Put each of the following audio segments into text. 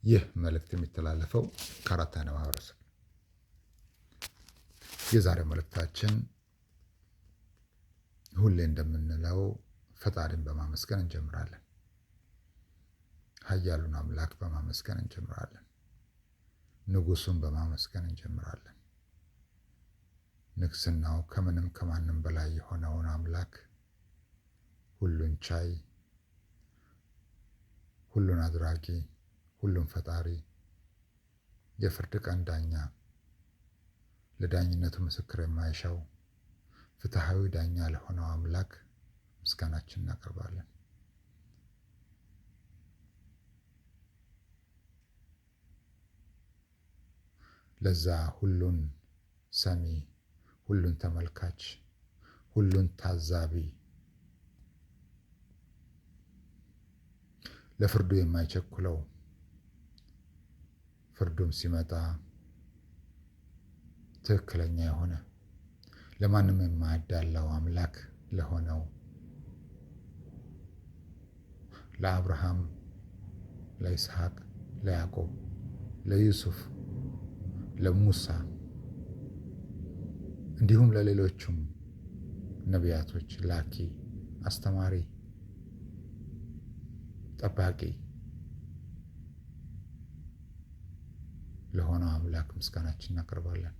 ይህ መልእክት የሚተላለፈው ከአራተኛ ማህበረሰብ። የዛሬው መልእክታችን ሁሌ እንደምንለው ፈጣሪን በማመስገን እንጀምራለን። ኃያሉን አምላክ በማመስገን እንጀምራለን። ንጉሱን በማመስገን እንጀምራለን። ንግስናው ከምንም ከማንም በላይ የሆነውን አምላክ፣ ሁሉን ቻይ፣ ሁሉን አድራጊ፣ ሁሉን ፈጣሪ፣ የፍርድ ቀን ዳኛ፣ ለዳኝነቱ ምስክር የማይሻው ፍትሃዊ ዳኛ ለሆነው አምላክ ምስጋናችን እናቀርባለን። ለዛ ሁሉን ሰሚ፣ ሁሉን ተመልካች፣ ሁሉን ታዛቢ፣ ለፍርዱ የማይቸኩለው፣ ፍርዱም ሲመጣ ትክክለኛ የሆነ ለማንም የማያዳላው አምላክ ለሆነው ለአብርሃም፣ ለይስሐቅ፣ ለያዕቆብ፣ ለዩሱፍ፣ ለሙሳ እንዲሁም ለሌሎቹም ነቢያቶች ላኪ፣ አስተማሪ፣ ጠባቂ ለሆነው አምላክ ምስጋናችን እናቀርባለን።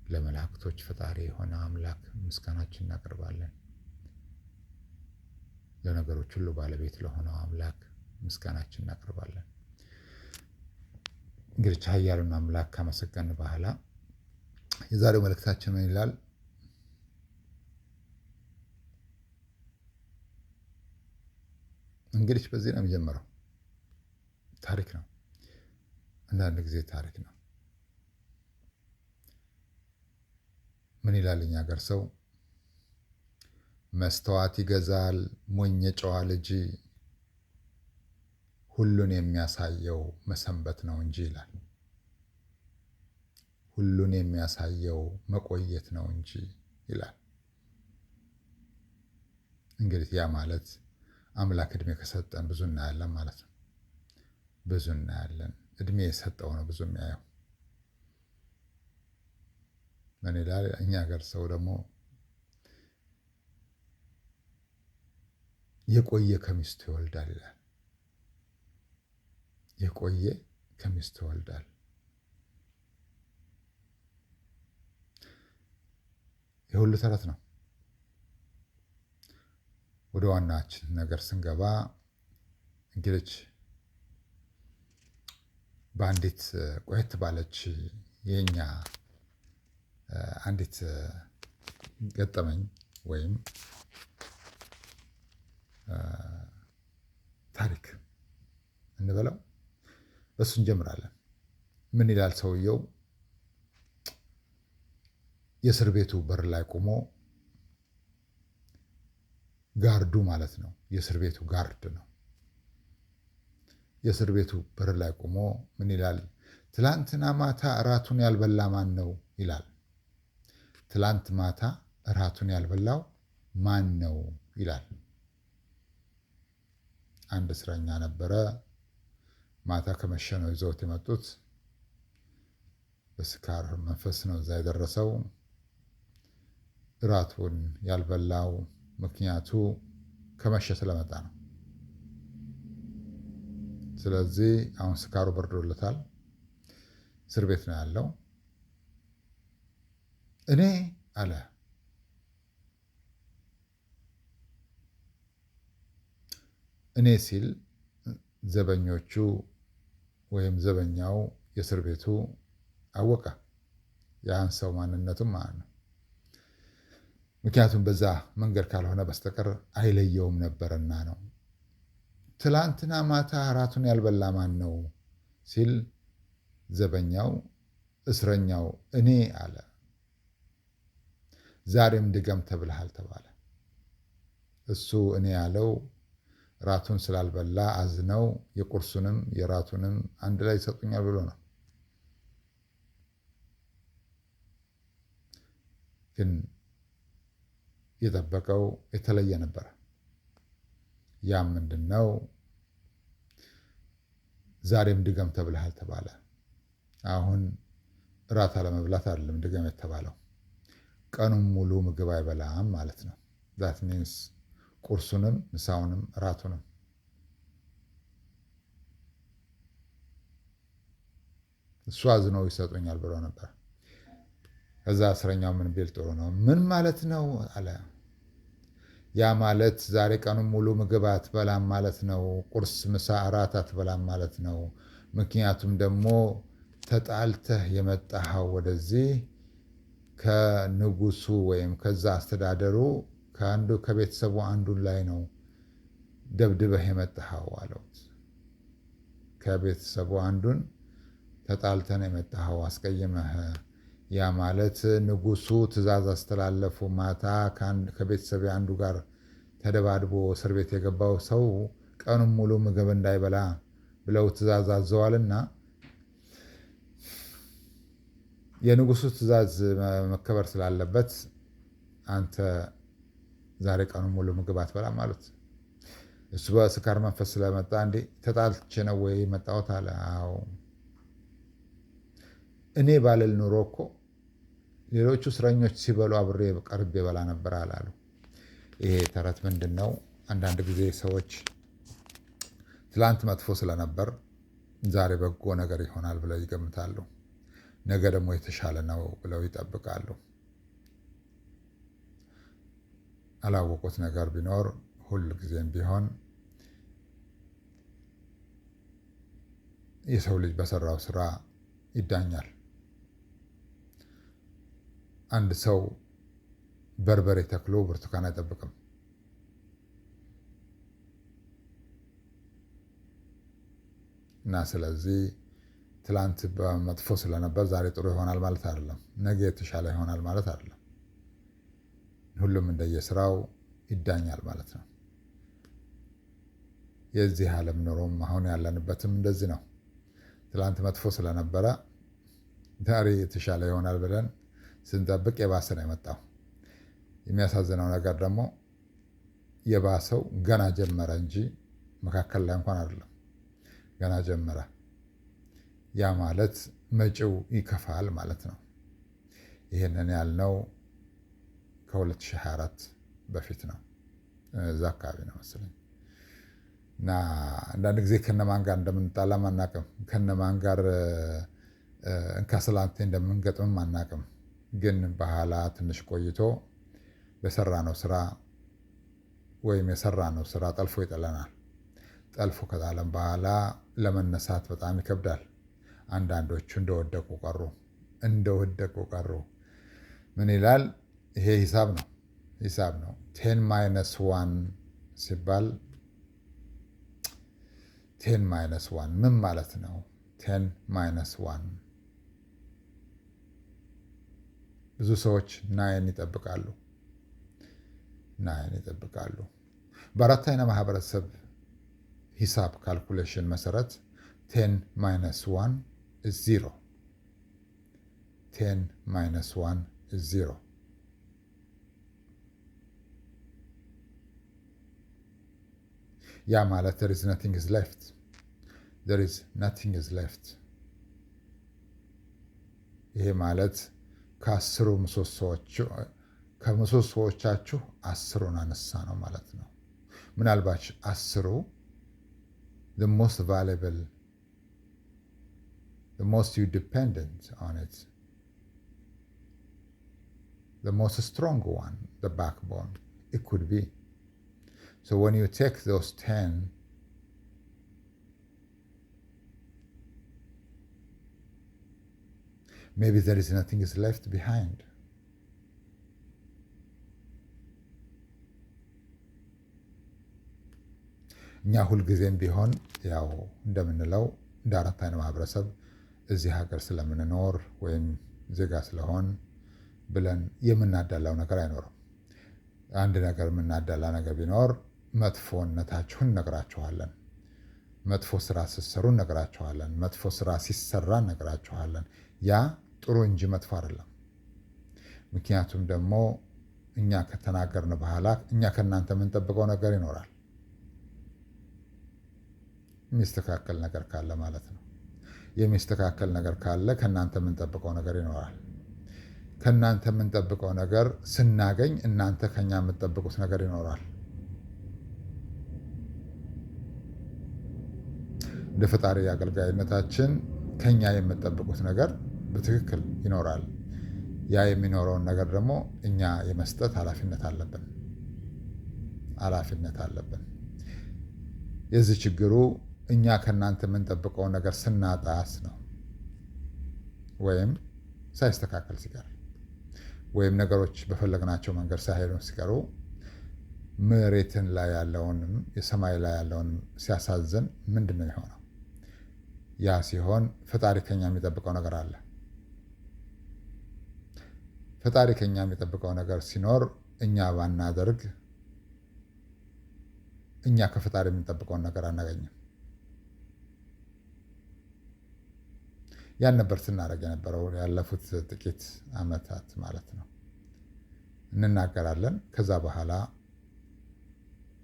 ለመላእክቶች ፈጣሪ የሆነ አምላክ ምስጋናችን እናቀርባለን። ለነገሮች ሁሉ ባለቤት ለሆነው አምላክ ምስጋናችን እናቀርባለን። እንግዲህ ኃያሉን አምላክ ካመሰገን በኋላ የዛሬው መልእክታችን ምን ይላል? እንግዲህ በዚህ ነው የሚጀምረው። ታሪክ ነው። አንዳንድ ጊዜ ታሪክ ነው። ምን ይላል እኛ ሀገር ሰው? መስተዋት ይገዛል ሞኝ የጨዋ ልጅ፣ ሁሉን የሚያሳየው መሰንበት ነው እንጂ ይላል። ሁሉን የሚያሳየው መቆየት ነው እንጂ ይላል። እንግዲህ ያ ማለት አምላክ እድሜ ከሰጠን ብዙ እናያለን ማለት ነው። ብዙ እናያለን። እድሜ የሰጠው ነው ብዙ የሚያየው። ምን ይላል እኛ ሀገር ሰው ደግሞ? የቆየ ከሚስቱ ይወልዳል ይላል። የቆየ ከሚስቱ ይወልዳል። የሁሉ ተረት ነው። ወደ ዋናችን ነገር ስንገባ እንግዲህ በአንዲት ቆየት ባለች የኛ አንዲት ገጠመኝ ወይም ታሪክ እንበለው፣ በሱ እንጀምራለን። ምን ይላል ሰውየው? የእስር ቤቱ በር ላይ ቆሞ፣ ጋርዱ ማለት ነው፣ የእስር ቤቱ ጋርድ ነው። የእስር ቤቱ በር ላይ ቆሞ ምን ይላል? ትላንትና ማታ እራቱን ያልበላ ማን ነው ይላል። ትላንት ማታ እራቱን ያልበላው ማን ነው ይላል። አንድ እስረኛ ነበረ። ማታ ከመሸ ነው ይዘውት የመጡት። በስካር መንፈስ ነው እዛ የደረሰው። እራቱን ያልበላው ምክንያቱ ከመሸ ስለመጣ ነው። ስለዚህ አሁን ስካሩ በርዶለታል። እስር ቤት ነው ያለው። እኔ አለ እኔ ሲል ዘበኞቹ ወይም ዘበኛው የእስር ቤቱ አወቀ ያን ሰው ማንነቱም ማለት ነው። ምክንያቱም በዛ መንገድ ካልሆነ በስተቀር አይለየውም ነበርና ነው። ትላንትና ማታ እራቱን ያልበላ ማን ነው ሲል ዘበኛው እስረኛው እኔ አለ። ዛሬም ድገም ተብለሃል ተባለ። እሱ እኔ ያለው ራቱን ስላልበላ አዝነው የቁርሱንም የራቱንም አንድ ላይ ይሰጡኛል ብሎ ነው። ግን የጠበቀው የተለየ ነበር። ያም ምንድነው? ዛሬም ድገም ተብለሃል ተባለ። አሁን እራት አለመብላት አይደለም ድገም የተባለው፣ ቀኑን ሙሉ ምግብ አይበላም ማለት ነው። ዛት ሚንስ ቁርሱንም ምሳውንም እራቱንም። እሱ አዝነው ይሰጡኛል ብሎ ነበር። ከዛ እስረኛው ምን ቢል ጥሩ ነው? ምን ማለት ነው አለ። ያ ማለት ዛሬ ቀኑን ሙሉ ምግብ አትበላም ማለት ነው። ቁርስ፣ ምሳ፣ እራት አትበላም ማለት ነው። ምክንያቱም ደግሞ ተጣልተህ የመጣኸው ወደዚህ ከንጉሱ ወይም ከዛ አስተዳደሩ ከአንዱ ከቤተሰቡ አንዱን ላይ ነው ደብድበህ የመጣኸው አለውት። ከቤተሰቡ አንዱን ተጣልተን የመጣኸው አስቀይመህ። ያ ማለት ንጉሱ ትእዛዝ አስተላለፉ። ማታ ከቤተሰብ አንዱ ጋር ተደባድቦ እስር ቤት የገባው ሰው ቀኑን ሙሉ ምግብ እንዳይበላ ብለው ትእዛዝ አዘዋልና የንጉሱ ትእዛዝ መከበር ስላለበት አንተ ዛሬ ቀኑን ሙሉ ምግብ አትበላም አሉት። እሱ በስካር መንፈስ ስለመጣ እንዴ ተጣልቼ ነው ወይ መጣሁት አለ። አዎ እኔ ባልል ኑሮ እኮ ሌሎቹ እስረኞች ሲበሉ አብሬ ቀርቤ በላ ነበር አላሉ። ይሄ ተረት ምንድን ነው? አንዳንድ ጊዜ ሰዎች ትላንት መጥፎ ስለነበር ዛሬ በጎ ነገር ይሆናል ብለው ይገምታሉ። ነገ ደግሞ የተሻለ ነው ብለው ይጠብቃሉ። አላወቁት ነገር ቢኖር ሁል ጊዜም ቢሆን የሰው ልጅ በሰራው ስራ ይዳኛል። አንድ ሰው በርበሬ ተክሎ ብርቱካን አይጠብቅም። እና ስለዚህ ትላንት በመጥፎ ስለነበር ዛሬ ጥሩ ይሆናል ማለት አይደለም። ነገ የተሻለ ይሆናል ማለት አይደለም። ሁሉም እንደየስራው ይዳኛል ማለት ነው። የዚህ ዓለም ኑሮም አሁን ያለንበትም እንደዚህ ነው። ትላንት መጥፎ ስለነበረ ዛሬ የተሻለ ይሆናል ብለን ስንጠብቅ የባሰ ነው የመጣው። የሚያሳዝነው ነገር ደግሞ የባሰው ገና ጀመረ እንጂ መካከል ላይ እንኳን አይደለም። ገና ጀመረ። ያ ማለት መጪው ይከፋል ማለት ነው። ይህንን ያልነው ከ2024 በፊት ነው። እዛ አካባቢ ነው መሰለኝ። እና አንዳንድ ጊዜ ከነማን ጋር እንደምንጣላም አናቅም። ከነማን ጋር እንካስላንቴ እንደምንገጥምም አናቅም። ግን በኋላ ትንሽ ቆይቶ በሰራነው ስራ ወይም የሰራነው ስራ ጠልፎ ይጥለናል። ጠልፎ ከጣለን በኋላ ለመነሳት በጣም ይከብዳል። አንዳንዶቹ እንደወደቁ ቀሩ። ምን ይላል? ይሄ ሂሳብ ነው። 10-1 ሲባል 10-1 ምን ማለት ነው? 10-1 ብዙ ሰዎች ናይን ይጠብቃሉ። በአራት አይነ ማህበረሰብ ሂሳብ ካልኩሌሽን መሰረት 10-1 is 0። 10-1 is 0። ያ ማለት there is nothing is left. There is nothing is left። ይሄ ማለት ከምሰሶዎቻችሁ 10ን አነሳ ነው ማለት ነው። ምናልባት 10 the most valuable, the most you dependent on it, the most strong one, the backbone, it could be. So when you take those 10, maybe there is nothing is left behind. እኛ ሁልጊዜም ቢሆን ያው እንደምንለው እንደ አራት አይነ ማህበረሰብ እዚህ ሀገር ስለምንኖር ወይም ዜጋ ስለሆን ብለን የምናዳላው ነገር አይኖርም። አንድ ነገር የምናዳላ ነገር ቢኖር መጥፎነታችሁን እነግራችኋለን። መጥፎ ስራ ስትሰሩ እነግራችኋለን። መጥፎ ስራ ሲሰራ እነግራችኋለን። ያ ጥሩ እንጂ መጥፎ አይደለም። ምክንያቱም ደግሞ እኛ ከተናገርን በኋላ እኛ ከእናንተ የምንጠብቀው ነገር ይኖራል። የሚስተካከል ነገር ካለ ማለት ነው። የሚስተካከል ነገር ካለ ከእናንተ የምንጠብቀው ነገር ይኖራል። ከእናንተ የምንጠብቀው ነገር ስናገኝ እናንተ ከኛ የምትጠብቁት ነገር ይኖራል። እንደ ፈጣሪ አገልጋይነታችን ከኛ የምትጠብቁት ነገር በትክክል ይኖራል። ያ የሚኖረውን ነገር ደግሞ እኛ የመስጠት ኃላፊነት አለብን። የዚህ ችግሩ እኛ ከእናንተ የምንጠብቀውን ነገር ስናጣስ ነው፣ ወይም ሳይስተካከል ሲቀር፣ ወይም ነገሮች በፈለግናቸው መንገድ ሳይሄዱ ሲቀሩ፣ መሬትን ላይ ያለውንም የሰማይ ላይ ያለውንም ሲያሳዝን ምንድን ነው የሆነው? ያ ሲሆን ፈጣሪ ከኛ የሚጠብቀው ነገር አለ። ፈጣሪ ከኛ የሚጠብቀው ነገር ሲኖር እኛ ባናደርግ እኛ ከፈጣሪ የምንጠብቀውን ነገር አናገኝም። ያን ነበር ስናደርግ የነበረው ያለፉት ጥቂት ዓመታት ማለት ነው። እንናገራለን። ከዛ በኋላ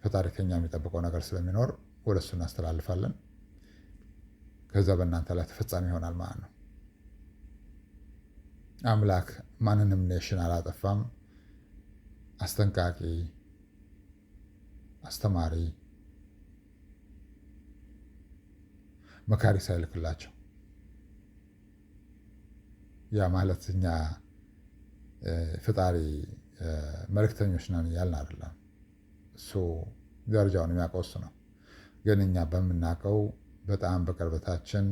ፈጣሪ ከኛ የሚጠብቀው ነገር ስለሚኖር ወደ እሱ እናስተላልፋለን። ከዛ በእናንተ ላይ ተፈጻሚ ይሆናል ማለት ነው። አምላክ ማንንም ኔሽን አላጠፋም። አስጠንቃቂ፣ አስተማሪ፣ መካሪ ሳይልክላቸው ያ ማለት እኛ ፈጣሪ መልእክተኞች ነን እያልን አይደለም። እሱ ደረጃውን የሚያውቀው እሱ ነው። ግን እኛ በምናውቀው በጣም በቅርበታችን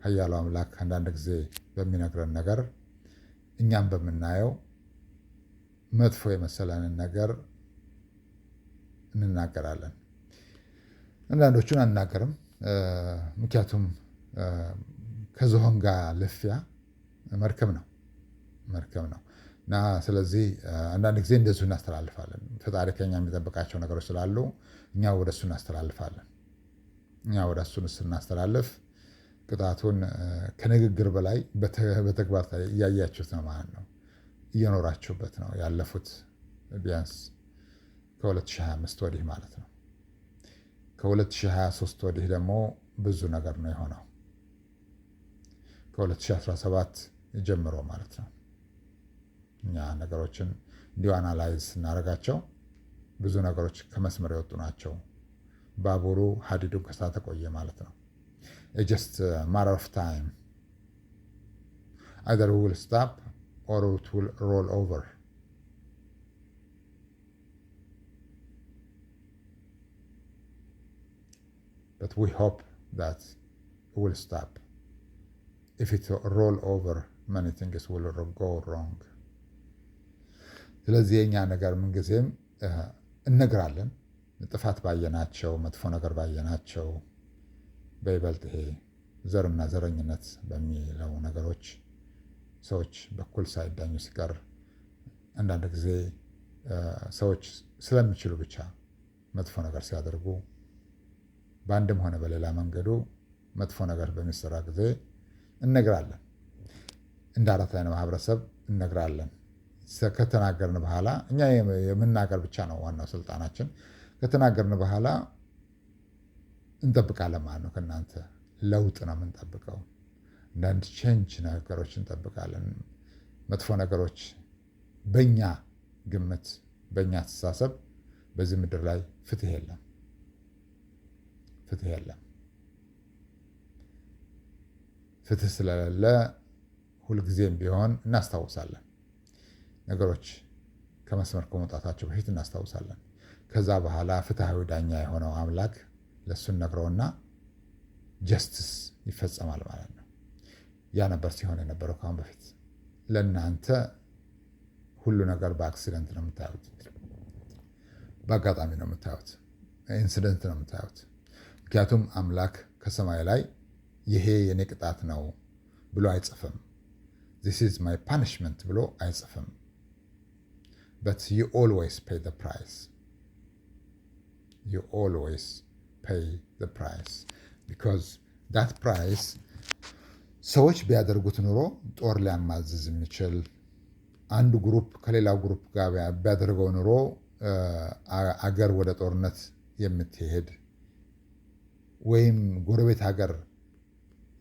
ኃያሉ አምላክ አንዳንድ ጊዜ በሚነግረን ነገር እኛም በምናየው መጥፎ የመሰለንን ነገር እንናገራለን። አንዳንዶቹን አንናገርም። ምክንያቱም ከዝሆን ጋር ልፊያ መርከብ ነው እና ስለዚህ አንዳንድ ጊዜ እንደዚሁ እናስተላልፋለን። ፈጣሪ ከኛ የሚጠብቃቸው ነገሮች ስላሉ እኛ ወደ እሱ እናስተላልፋለን። እኛ ወደ እሱ ስናስተላልፍ ቅጣቱን ከንግግር በላይ በተግባር እያያችሁት ነው ማለት ነው። እየኖራችሁበት ነው ያለፉት ቢያንስ ከ2025 ወዲህ ማለት ነው። ከ2023 ወዲህ ደግሞ ብዙ ነገር ነው የሆነው። ከ2017 ጀምሮ ማለት ነው። እኛ ነገሮችን እንዲሁ አናላይዝ ስናደርጋቸው ብዙ ነገሮች ከመስመር የወጡ ናቸው። ባቡሩ ሀዲዱን ከሳተ ቆየ ማለት ነው። ጀስት ማተር ኦፍ ታይም አይዘር ዊል ስታፕ ኦር ኢት ዊል ሮል ኦቨር። But we hope that it will stop. If it roll over, many things will go wrong. ስለዚህ የኛ ነገር ምንጊዜም እነግራለን። ጥፋት ባየናቸው፣ መጥፎ ነገር ባየናቸው፣ በይበልጥ ይሄ ዘርና ዘረኝነት በሚለው ነገሮች ሰዎች በኩል ሳይዳኙ ሲቀር አንዳንድ ጊዜ ሰዎች ስለሚችሉ ብቻ መጥፎ ነገር ሲያደርጉ በአንድም ሆነ በሌላ መንገዱ መጥፎ ነገር በሚሰራ ጊዜ እነግራለን። እንደ አራት አይነት ማህበረሰብ እነግራለን። ከተናገርን በኋላ እኛ የምናገር ብቻ ነው ዋናው ስልጣናችን። ከተናገርን በኋላ እንጠብቃለን ማለት ነው። ከእናንተ ለውጥ ነው የምንጠብቀው። አንዳንድ ቼንጅ ነገሮች እንጠብቃለን። መጥፎ ነገሮች በእኛ ግምት፣ በእኛ አስተሳሰብ በዚህ ምድር ላይ ፍትህ የለም። ፍትህ ስለሌለ ሁልጊዜም ቢሆን እናስታውሳለን። ነገሮች ከመስመር ከመውጣታቸው በፊት እናስታውሳለን። ከዛ በኋላ ፍትሐዊ ዳኛ የሆነው አምላክ ለእሱን ነግረውና ጀስትስ ይፈጸማል ማለት ነው። ያ ነበር ሲሆን የነበረው ከአሁን በፊት። ለእናንተ ሁሉ ነገር በአክሲደንት ነው የምታዩት፣ በአጋጣሚ ነው የምታዩት፣ ኢንሲደንት ነው የምታዩት። ምክንያቱም አምላክ ከሰማይ ላይ ይሄ የኔ ቅጣት ነው ብሎ አይጽፍም። this is my punishment ብሎ አይጽፍም። but you always pay the price. You always pay the price because that price ሰዎች ቢያደርጉት ኑሮ ጦር ሊያማዝዝ የሚችል አንዱ ግሩፕ ከሌላው ግሩፕ ጋር ቢያደርገው ኑሮ አገር ወደ ጦርነት የምትሄድ ወይም ጎረቤት ሀገር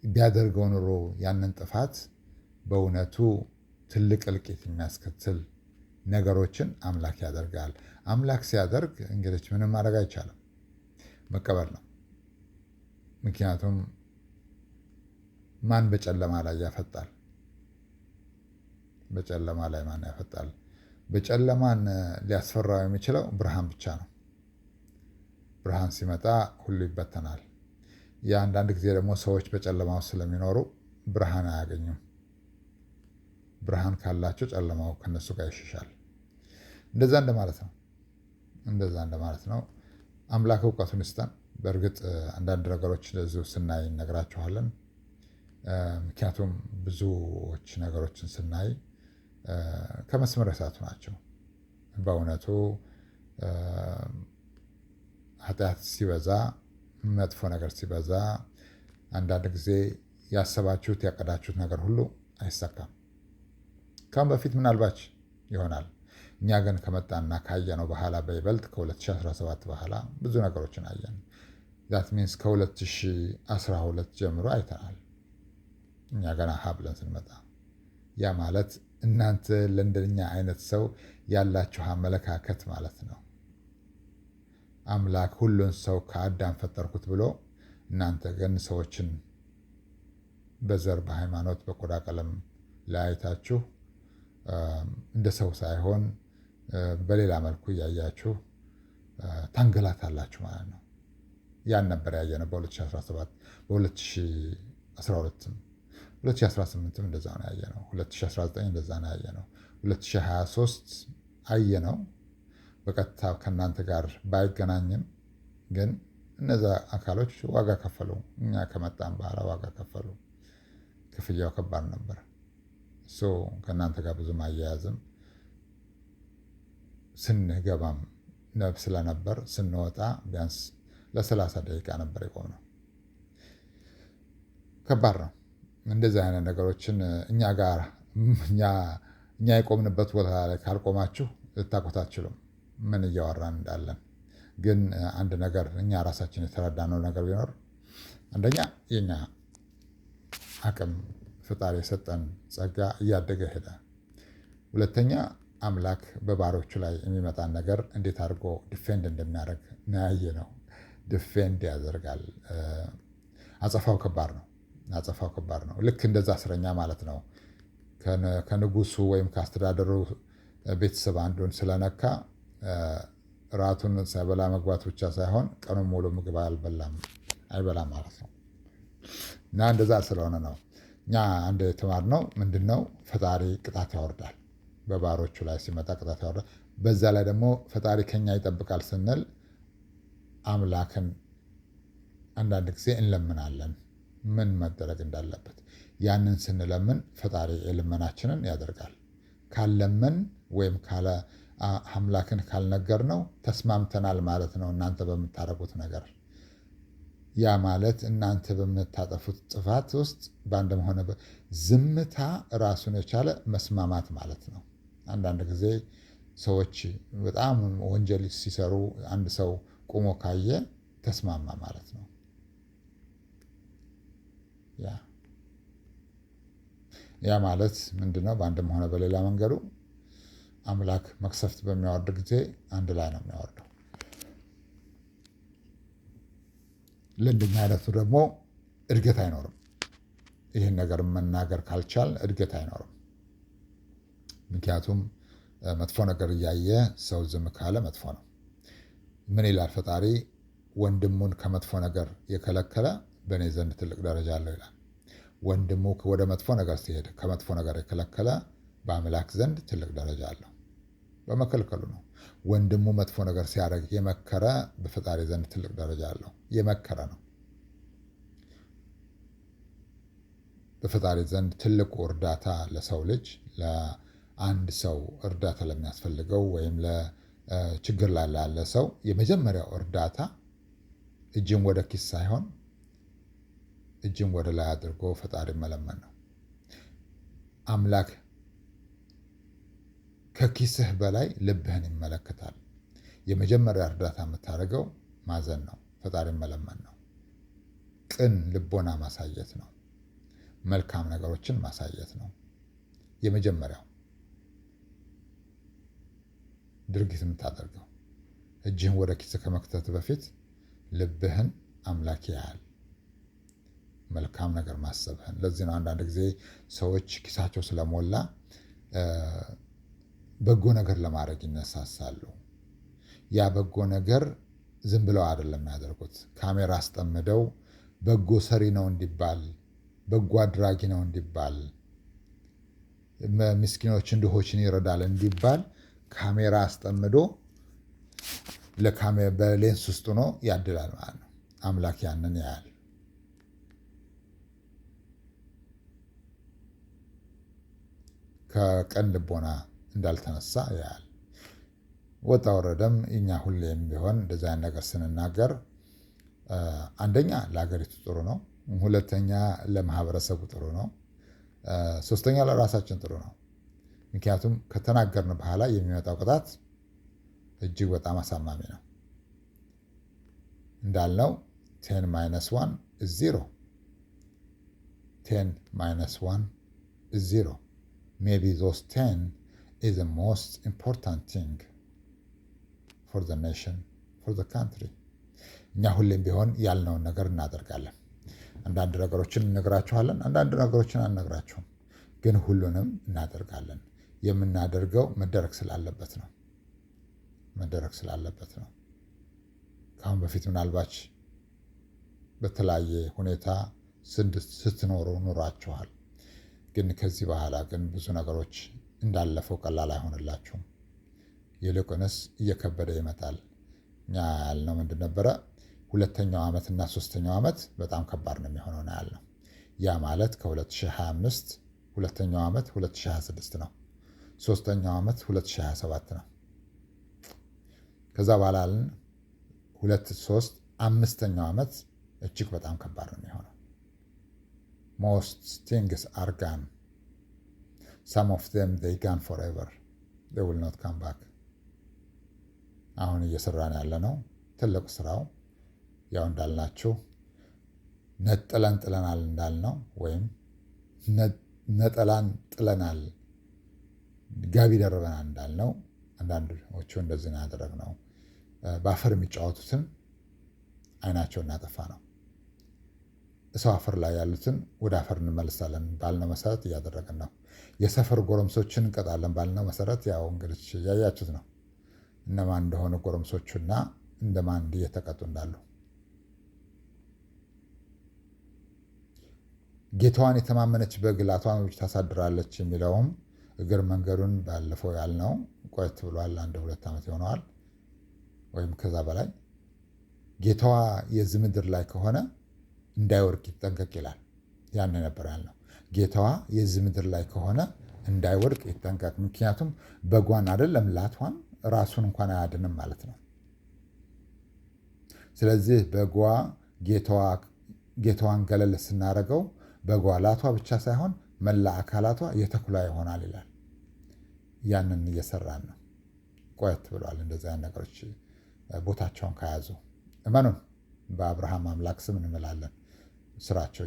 ቢያደርገው ኑሮ ያንን ጥፋት በእውነቱ ትልቅ እልቂት የሚያስከትል ነገሮችን አምላክ ያደርጋል። አምላክ ሲያደርግ እንግዲህ ምንም ማድረግ አይቻልም፣ መቀበል ነው። ምክንያቱም ማን በጨለማ ላይ ያፈጣል? በጨለማ ላይ ማን ያፈጣል? በጨለማን ሊያስፈራው የሚችለው ብርሃን ብቻ ነው። ብርሃን ሲመጣ ሁሉ ይበተናል። የአንዳንድ ጊዜ ደግሞ ሰዎች በጨለማ ውስጥ ስለሚኖሩ ብርሃን አያገኙም። ብርሃን ካላቸው ጨለማው ከነሱ ጋር ይሸሻል። እንደዛ እንደማለት ነው። አምላክ እውቀቱን ይስጠን። በእርግጥ አንዳንድ ነገሮች ለዚሁ ስናይ እነግራችኋለን። ምክንያቱም ብዙዎች ነገሮችን ስናይ ከመስመር የሳቱ ናቸው። በእውነቱ ኃጢአት ሲበዛ፣ መጥፎ ነገር ሲበዛ አንዳንድ ጊዜ ያሰባችሁት ያቀዳችሁት ነገር ሁሉ አይሳካም። ካሁን በፊት ምናልባች ይሆናል። እኛ ግን ከመጣና ካየነው በኋላ በይበልጥ ከ2017 በኋላ ብዙ ነገሮችን አየን። ዛት ሚንስ ከ2012 ጀምሮ አይተናል። እኛ ገና ሀ ብለን ስንመጣ ያ ማለት እናንተ ለእንደኛ አይነት ሰው ያላችሁ አመለካከት ማለት ነው። አምላክ ሁሉን ሰው ከአዳም ፈጠርኩት ብሎ እናንተ ግን ሰዎችን በዘር፣ በሃይማኖት፣ በቆዳ ቀለም ለያይታችሁ እንደ ሰው ሳይሆን በሌላ መልኩ እያያችሁ ታንገላታላችሁ ማለት ነው። ያን ነበር ያየነው በ2017 በ2012 2018 እንደዛ ነው ያየነው። 2019 እንደዛ ነው ያየነው። 2023 አየነው። በቀጥታ ከእናንተ ጋር ባይገናኝም ግን እነዛ አካሎች ዋጋ ከፈሉ። እኛ ከመጣን በኋላ ዋጋ ከፈሉ። ክፍያው ከባድ ነበር። እሱ ከእናንተ ጋር ብዙም አያያዝም። ስንገባም ነብ ስለነበር ስንወጣ ቢያንስ ለ30 ደቂቃ ነበር የቆምነው። ከባድ ነው። እንደዚህ አይነት ነገሮችን እኛ የቆምንበት ቦታ ላይ ካልቆማችሁ ልታውቁት አትችሉም ምን እያወራን እንዳለን። ግን አንድ ነገር እኛ ራሳችን የተረዳነው ነገር ቢኖር አንደኛ የኛ አቅም ፈጣሪ የሰጠን ጸጋ እያደገ ሄደ። ሁለተኛ አምላክ በባሮቹ ላይ የሚመጣን ነገር እንዴት አድርጎ ዲፌንድ እንደሚያደርግ ነው። ዲፌንድ ያደርጋል። አጸፋው ከባድ ነው። ልክ እንደዛ እስረኛ ማለት ነው። ከንጉሱ ወይም ከአስተዳደሩ ቤተሰብ አንዱን ስለነካ ራቱን ሳይበላ መግባት ብቻ ሳይሆን ቀኑን ሙሉ ምግብ አይበላም ማለት ነው። እና እንደዛ ስለሆነ ነው እኛ አንድ የተማርነው ምንድነው? ፈጣሪ ቅጣት ያወርዳል። በባሮቹ ላይ ሲመጣ ቅጣት ያወርዳል። በዛ ላይ ደግሞ ፈጣሪ ከኛ ይጠብቃል ስንል አምላክን አንዳንድ ጊዜ እንለምናለን ምን መደረግ እንዳለበት። ያንን ስንለምን ፈጣሪ የልመናችንን ያደርጋል። ካለመን ወይም አምላክን ካልነገር ነው ተስማምተናል ማለት ነው እናንተ በምታደርጉት ነገር። ያ ማለት እናንተ በምታጠፉት ጥፋት ውስጥ በአንድም ሆነ ዝምታ ራሱን የቻለ መስማማት ማለት ነው። አንዳንድ ጊዜ ሰዎች በጣም ወንጀል ሲሰሩ አንድ ሰው ቆሞ ካየ ተስማማ ማለት ነው። ያ ማለት ምንድነው? በአንድም ሆነ በሌላ መንገዱ አምላክ መቅሰፍት በሚያወርድ ጊዜ አንድ ላይ ነው የሚያወርደው። ለእንደኛ አይነቱ ደግሞ እድገት አይኖርም። ይህን ነገር መናገር ካልቻል እድገት አይኖርም። ምክንያቱም መጥፎ ነገር እያየ ሰው ዝም ካለ መጥፎ ነው። ምን ይላል ፈጣሪ? ወንድሙን ከመጥፎ ነገር የከለከለ በእኔ ዘንድ ትልቅ ደረጃ አለው ይላል። ወንድሙ ወደ መጥፎ ነገር ሲሄድ ከመጥፎ ነገር የከለከለ በአምላክ ዘንድ ትልቅ ደረጃ አለው። በመከልከሉ ነው። ወንድሙ መጥፎ ነገር ሲያደርግ የመከረ በፈጣሪ ዘንድ ትልቅ ደረጃ አለው። የመከረ ነው። በፈጣሪ ዘንድ ትልቁ እርዳታ ለሰው ልጅ ለአንድ ሰው እርዳታ ለሚያስፈልገው ወይም ለችግር ላይ ላለ ሰው የመጀመሪያው እርዳታ እጅን ወደ ኪስ ሳይሆን እጅን ወደ ላይ አድርጎ ፈጣሪ መለመን ነው። አምላክ ከኪስህ በላይ ልብህን ይመለከታል። የመጀመሪያ እርዳታ የምታደርገው ማዘን ነው፣ ፈጣሪን መለመን ነው። ቅን ልቦና ማሳየት ነው። መልካም ነገሮችን ማሳየት ነው። የመጀመሪያው ድርጊት የምታደርገው እጅህን ወደ ኪስ ከመክተት በፊት ልብህን አምላክ ያያል። መልካም ነገር ማሰብህን። ለዚህ ነው አንዳንድ ጊዜ ሰዎች ኪሳቸው ስለሞላ በጎ ነገር ለማድረግ ይነሳሳሉ። ያ በጎ ነገር ዝም ብለው አይደለም የሚያደርጉት። ካሜራ አስጠምደው በጎ ሰሪ ነው እንዲባል፣ በጎ አድራጊ ነው እንዲባል፣ ምስኪኖችን ድሆችን ይረዳል እንዲባል ካሜራ አስጠምዶ በሌንስ ውስጥ ሆኖ ያድላል ማለት ነው። አምላክ ያንን ያያል። ከቀን ልቦና እንዳልተነሳ ያያል። ወጣ ወረደም እኛ ሁሌም ቢሆን እንደዚህ አይነት ነገር ስንናገር አንደኛ ለሀገሪቱ ጥሩ ነው፣ ሁለተኛ ለማህበረሰቡ ጥሩ ነው፣ ሶስተኛ ለራሳችን ጥሩ ነው። ምክንያቱም ከተናገርን በኋላ የሚመጣው ቅጣት እጅግ በጣም አሳማሚ ነው። እንዳልነው 10 minus 1 is 0. 10 minus 1 is 0. Maybe those 10 is the most important thing for the nation, for the country. እኛ ሁሌም ቢሆን ያልነውን ነገር እናደርጋለን። አንዳንድ ነገሮችን እንነግራችኋለን፣ አንዳንድ ነገሮችን አንነግራችሁም። ግን ሁሉንም እናደርጋለን። የምናደርገው መደረግ ስላለበት ነው። መደረግ ስላለበት ነው። ከአሁን በፊት ምናልባች በተለያየ ሁኔታ ስትኖሩ ኑሯችኋል። ግን ከዚህ በኋላ ግን ብዙ ነገሮች እንዳለፈው ቀላል አይሆንላችሁም። ይልቁንስ እየከበደ ይመጣል። እኛ ያልነው ምንድን ነበረ? ሁለተኛው ዓመትና ሶስተኛው ዓመት በጣም ከባድ ነው የሚሆነው ነው ያልነው። ያ ማለት ከ2025 ሁለተኛው ዓመት 2026 ነው። ሶስተኛው ዓመት 2027 ነው። ከዛ በኋላ 2-3-5ኛው ዓመት እጅግ በጣም ከባድ ነው የሚሆነው። most things are gone. Some of them they gone forever. They will not come back. አሁን እየሰራን ያለ ነው ትልቅ ስራው ያው እንዳልናችሁ ነጠላን ጥለናል እንዳልነው ወይም ነጠላን ጥለናል ጋቢ ደርበናል እንዳልነው አንዳንዶቹ እንደዚህ ነው ያደረግነው። በአፈር የሚጫወቱትን አይናቸውን እናጠፋ ነው። ሰው አፈር ላይ ያሉትን ወደ አፈር እንመልሳለን ባልነው መሰረት እያደረግን ነው። የሰፈር ጎረምሶችን እንቀጣለን ባልነው መሰረት ያው እንግዲህ ያያችሁት ነው እነማን እንደሆኑ ጎረምሶቹና እንደማን እየተቀጡ እንዳሉ። ጌታዋን የተማመነች በግ ላቷን ታሳድራለች የሚለውም እግር መንገዱን ባለፈው ያልነው ቆየት ብሏል። 1-2 ዓመት ይሆነዋል ወይም ከዛ በላይ። ጌታዋ የዚህ ምድር ላይ ከሆነ እንዳይወርቅ ይጠንቀቅ ይላል። ያን ነበር ያልነው። ጌታዋ የዚህ ምድር ላይ ከሆነ እንዳይወድቅ ይጠንቀቅ። ምክንያቱም በጓን አይደለም ላቷን ራሱን እንኳን አያድንም ማለት ነው። ስለዚህ በጓ ጌታዋን ገለል ስናደርገው በጓ ላቷ ብቻ ሳይሆን መላ አካላቷ የተኩላ ይሆናል ይላል። ያንን እየሰራን ነው። ቆየት ብሏል። እንደዚህ አይነት ነገሮች ቦታቸውን ከያዙ እመኑን፣ በአብርሃም አምላክ ስም እንምላለን። ስራቸው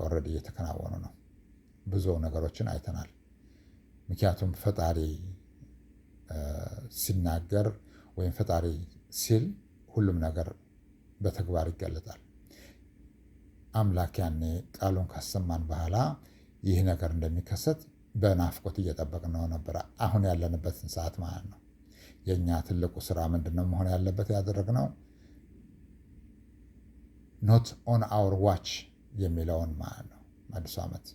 ኦልሬዲ እየተከናወኑ ነው። ብዙ ነገሮችን አይተናል። ምክንያቱም ፈጣሪ ሲናገር ወይም ፈጣሪ ሲል ሁሉም ነገር በተግባር ይገለጣል። አምላክ ያኔ ቃሉን ካሰማን በኋላ ይህ ነገር እንደሚከሰት በናፍቆት እየጠበቅነው ነበረ። አሁን ያለንበትን ሰዓት ማለት ነው። የእኛ ትልቁ ስራ ምንድነው መሆን ያለበት? ያደረግነው ኖት ኦን አወር ዋች የሚለውን ማለት ነው። አዲሱ ዓመት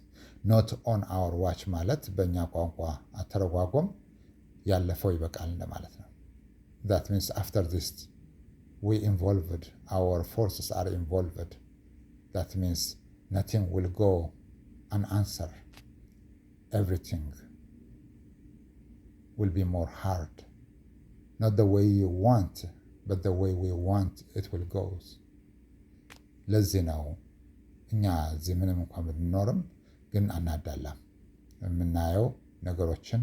ኖት ኦን አወር ዋች ማለት በእኛ ቋንቋ አተረጓጎም ያለፈው ይበቃል እንደማለት ነው። that means after this we involved, our forces are involved. That means nothing will go unanswered. Everything will be more hard. Not the way you want, but the way we want it will go. ለዚህ ነው እኛ እዚህ ምንም እንኳን ብንኖርም ግን አናዳላም። የምናየው ነገሮችን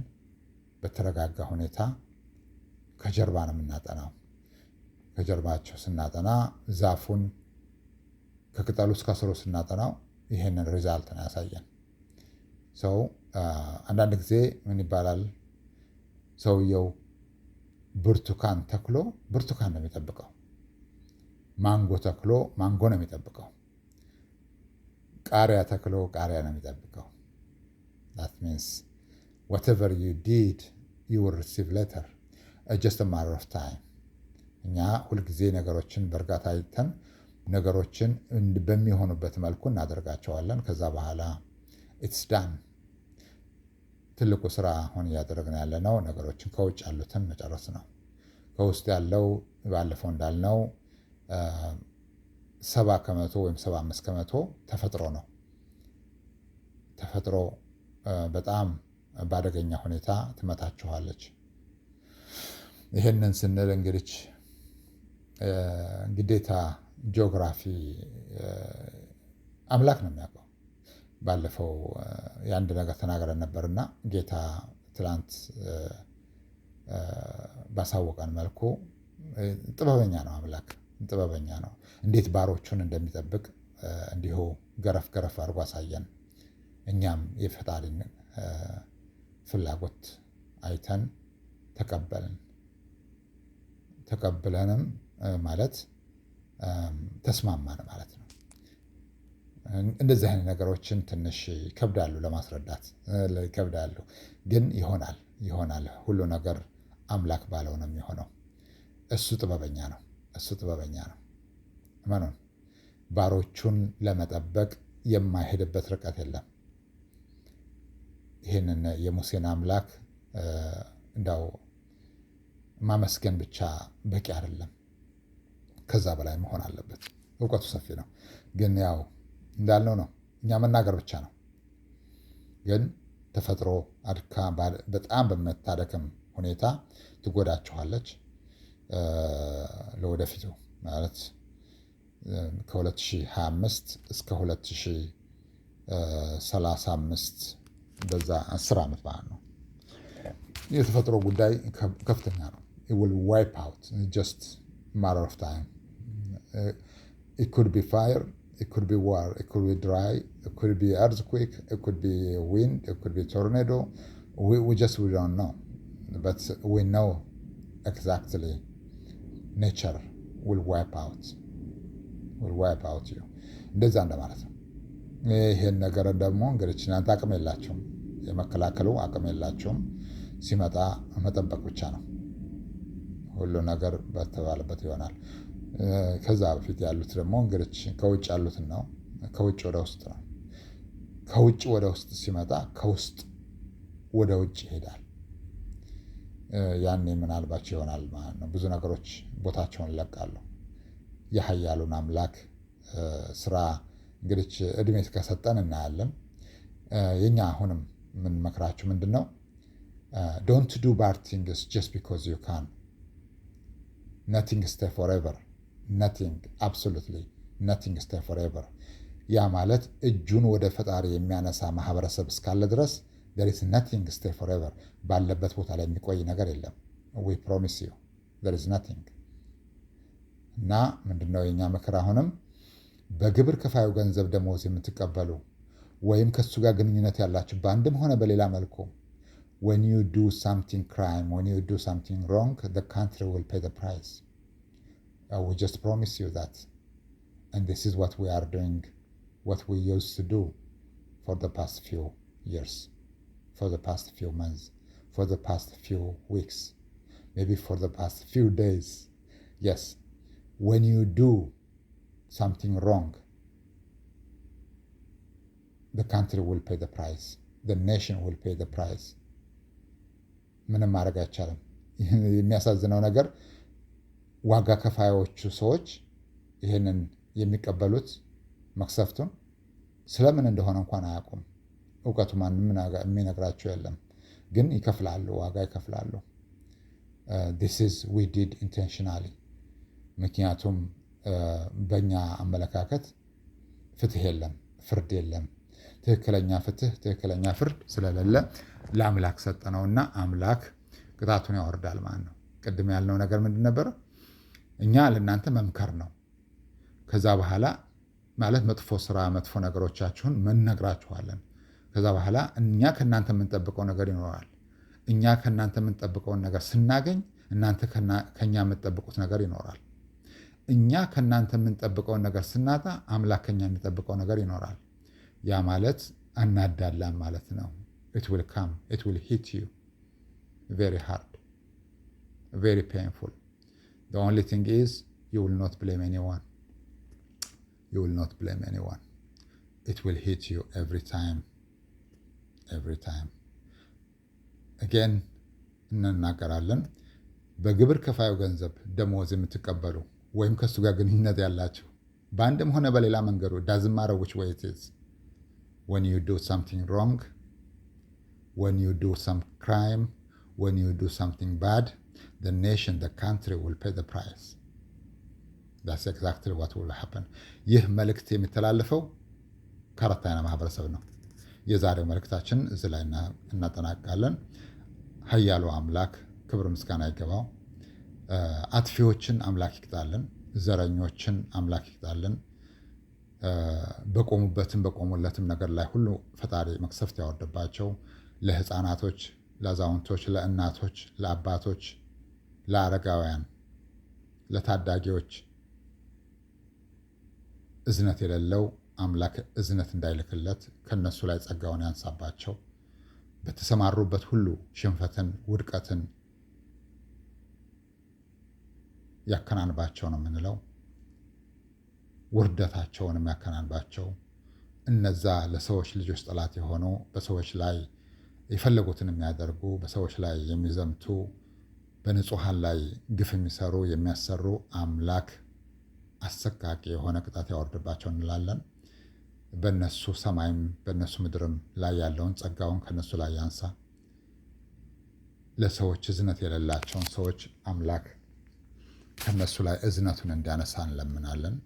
በተረጋጋ ሁኔታ ከጀርባ ነው የምናጠናው። ከጀርባቸው ስናጠና ዛፉን ከቅጠሉ እስከ ስሩ ስናጠናው ይሄንን ሪዛልት ነው ያሳየን። ሰው አንዳንድ ጊዜ ምን ይባላል፣ ሰውየው ብርቱካን ተክሎ ብርቱካን ነው የሚጠብቀው፣ ማንጎ ተክሎ ማንጎ ነው የሚጠብቀው፣ ቃሪያ ተክሎ ቃሪያ ነው የሚጠብቀው። that means whatever you did you will receive later, just a matter of time። እኛ ሁልጊዜ ነገሮችን በእርጋታ አይተን ነገሮችን በሚሆኑበት መልኩ እናደርጋቸዋለን። ከዛ በኋላ ኢትስ ዳን። ትልቁ ስራ አሁን እያደረግን ያለ ነው ነገሮችን ከውጭ ያሉትን መጨረስ ነው። ከውስጥ ያለው ባለፈው እንዳልነው 70% ወይም 75% ተፈጥሮ ነው። ተፈጥሮ በጣም በአደገኛ ሁኔታ ትመታችኋለች። ይሄንን ስንል እንግዲህ ግዴታ ጂኦግራፊ አምላክ ነው የሚያውቀው። ባለፈው የአንድ ነገር ተናግረን ነበርና ጌታ ትላንት ባሳወቀን መልኩ ጥበበኛ ነው አምላክ፣ ጥበበኛ ነው። እንዴት ባሮቹን እንደሚጠብቅ እንዲሁ ገረፍ ገረፍ አድርጎ አሳየን። እኛም የፈጣሪን ፍላጎት አይተን ተቀብለንም ማለት ተስማማን ማለት ነው። እንደዚህ አይነት ነገሮችን ትንሽ ይከብዳሉ ለማስረዳት ይከብዳሉ፣ ግን ይሆናል። ሁሉ ነገር አምላክ ባለው ነው የሚሆነው። እሱ ጥበበኛ ነው። እመኑን፣ ባሮቹን ለመጠበቅ የማይሄድበት ርቀት የለም። ይህንን የሙሴን አምላክ እንዳው ማመስገን ብቻ በቂ አይደለም፣ ከዛ በላይ መሆን አለበት። እውቀቱ ሰፊ ነው፣ ግን ያው እንዳልነው ነው። እኛ መናገር ብቻ ነው። ግን ተፈጥሮ በጣም በምታደክም ሁኔታ ትጎዳችኋለች። ለወደፊቱ ማለት ከ2025 እስከ 2035 በዛ 10 ዓመት ማለት ነው። የተፈጥሮ ጉዳይ ከፍተኛ ነው። it will wipe out in just matter of time. It could be fire, it could be war, it could be dry, it could be earthquake, it could be wind, it could be tornado. We don't know, but we know exactly nature will wipe out you. እንደዛ እንደማለት ነው። ይሄን ነገር ደግሞ እንግዲህ እናንተ አቅም የላቸውም፣ የመከላከሉ አቅም የላቸውም። ሲመጣ መጠበቅ ብቻ ነው። ሁሉ ነገር በተባለበት ይሆናል። ከዛ በፊት ያሉት ደግሞ እንግዲህ ከውጭ ያሉትን ነው። ከውጭ ወደ ውስጥ ነው። ከውጭ ወደ ውስጥ ሲመጣ ከውስጥ ወደ ውጭ ይሄዳል። ያኔ ምናልባች ይሆናል ማለት ነው። ብዙ ነገሮች ቦታቸውን ይለቃሉ። የኃያሉን አምላክ ስራ እንግዲህ እድሜ ከሰጠን እናያለን። የኛ አሁንም የምንመክራችሁ ምንድን ነው? ዶንት ዱ ባድ ቲንግስ ጀስት ቢኮዝ ዩ ካን። ነቲንግ ስቴይ ፎርኤቨር። ነቲንግ አብሶሉትሊ ነቲንግ ስቴይ ፎርኤቨር። ያ ማለት እጁን ወደ ፈጣሪ የሚያነሳ ማህበረሰብ እስካለ ድረስ there is nothing stay forever። ባለበት ቦታ ላይ የሚቆይ ነገር የለም። we promise you there is nothing። እና ምንድነው የኛ ምክር? አሁንም በግብር ከፋዩ ገንዘብ ደሞዝ የምትቀበሉ ወይም ከሱ ጋር ግንኙነት ያላችሁ በአንድም ሆነ በሌላ መልኩ when you do something crime, when you do something wrong, the country will pay the price. We just promise you that. And this is what we are doing, what we used to do for the past few years, for the past few months, for the past few weeks, maybe for the past few days. Yes, when you do something wrong, the country will pay the price. The nation will pay the price. ምንም ማድረግ አይቻልም። የሚያሳዝነው ነገር ዋጋ ከፋዮቹ ሰዎች ይህንን የሚቀበሉት መቅሰፍቱን ስለምን እንደሆነ እንኳን አያውቁም። እውቀቱ ማንም የሚነግራቸው የለም። ግን ይከፍላሉ፣ ዋጋ ይከፍላሉ። this is we did intentionally። ምክንያቱም በእኛ አመለካከት ፍትህ የለም፣ ፍርድ የለም። ትክክለኛ ፍትህ፣ ትክክለኛ ፍርድ ስለሌለ ለአምላክ ሰጠነውና አምላክ ቅጣቱን ያወርዳል ማለት ነው። ቅድም ያልነው ነገር ምንድን ነበረ? እኛ ለእናንተ መምከር ነው። ከዛ በኋላ ማለት መጥፎ ስራ፣ መጥፎ ነገሮቻችሁን መነግራችኋለን። ከዛ በኋላ እኛ ከእናንተ የምንጠብቀው ነገር ይኖራል። እኛ ከእናንተ የምንጠብቀውን ነገር ስናገኝ እናንተ ከኛ የምትጠብቁት ነገር ይኖራል። እኛ ከእናንተ የምንጠብቀውን ነገር ስናጣ አምላክ ከኛ የሚጠብቀው ነገር ይኖራል። ያ ማለት አናዳላን ማለት ነው። it will come, it will hit you very hard, very painful. The only thing is you will not blame anyone. You will not blame anyone. It will hit you every time. Every time. Again, እንናገራለን። በግብር ከፋዩ ገንዘብ ደሞዝ የምትቀበሉ ወይም ከእሱ ጋር ግንኙነት ያላችሁ በአንድም ሆነ በሌላ መንገዱ doesn't matter which way it is. When you do something wrong, when you do some crime, when you do something bad, the nation, the country will pay the price. That's exactly what will happen. ይህ መልእክት የሚተላለፈው ከአራተኛ ማህበረሰብ ነው። የዛሬው መልእክታችን እዚህ ላይ እናጠናቅቃለን። ኃያሉ አምላክ ክብር ምስጋና ይገባው። አጥፊዎችን አምላክ ይቅጣልን፣ ዘረኞችን አምላክ ይቅጣልን። በቆሙበትም በቆሙለትም ነገር ላይ ሁሉ ፈጣሪ መቅሰፍት ያወርድባቸው። ለህፃናቶች፣ ለአዛውንቶች፣ ለእናቶች፣ ለአባቶች፣ ለአረጋውያን፣ ለታዳጊዎች እዝነት የሌለው አምላክ እዝነት እንዳይልክለት ከነሱ ላይ ጸጋውን ያንሳባቸው። በተሰማሩበት ሁሉ ሽንፈትን፣ ውድቀትን ያከናንባቸው ነው የምንለው። ውርደታቸውንም ያከናንባቸው። እነዛ ለሰዎች ልጆች ጠላት የሆኑ በሰዎች ላይ የፈለጉትን የሚያደርጉ በሰዎች ላይ የሚዘምቱ በንጹሐን ላይ ግፍ የሚሰሩ የሚያሰሩ አምላክ አሰቃቂ የሆነ ቅጣት ያወርድባቸው እንላለን። በነሱ ሰማይም በነሱ ምድርም ላይ ያለውን ጸጋውን ከነሱ ላይ ያንሳ። ለሰዎች እዝነት የሌላቸውን ሰዎች አምላክ ከነሱ ላይ እዝነቱን እንዲያነሳ እንለምናለን።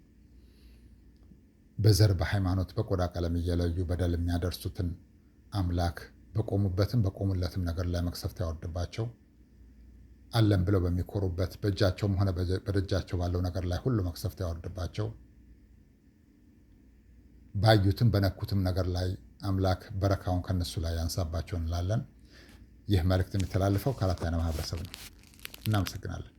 በዘር በሃይማኖት በቆዳ ቀለም እየለዩ በደል የሚያደርሱትን አምላክ በቆሙበትም በቆሙለትም ነገር ላይ መቅሰፍት ያወርድባቸው። አለን ብለው በሚኮሩበት በእጃቸውም ሆነ በደጃቸው ባለው ነገር ላይ ሁሉ መቅሰፍት ያወርድባቸው። ባዩትም በነኩትም ነገር ላይ አምላክ በረካውን ከነሱ ላይ ያንሳባቸው እንላለን። ይህ መልእክት የሚተላለፈው ከአራተኛ ማህበረሰብ ነው። እናመሰግናለን።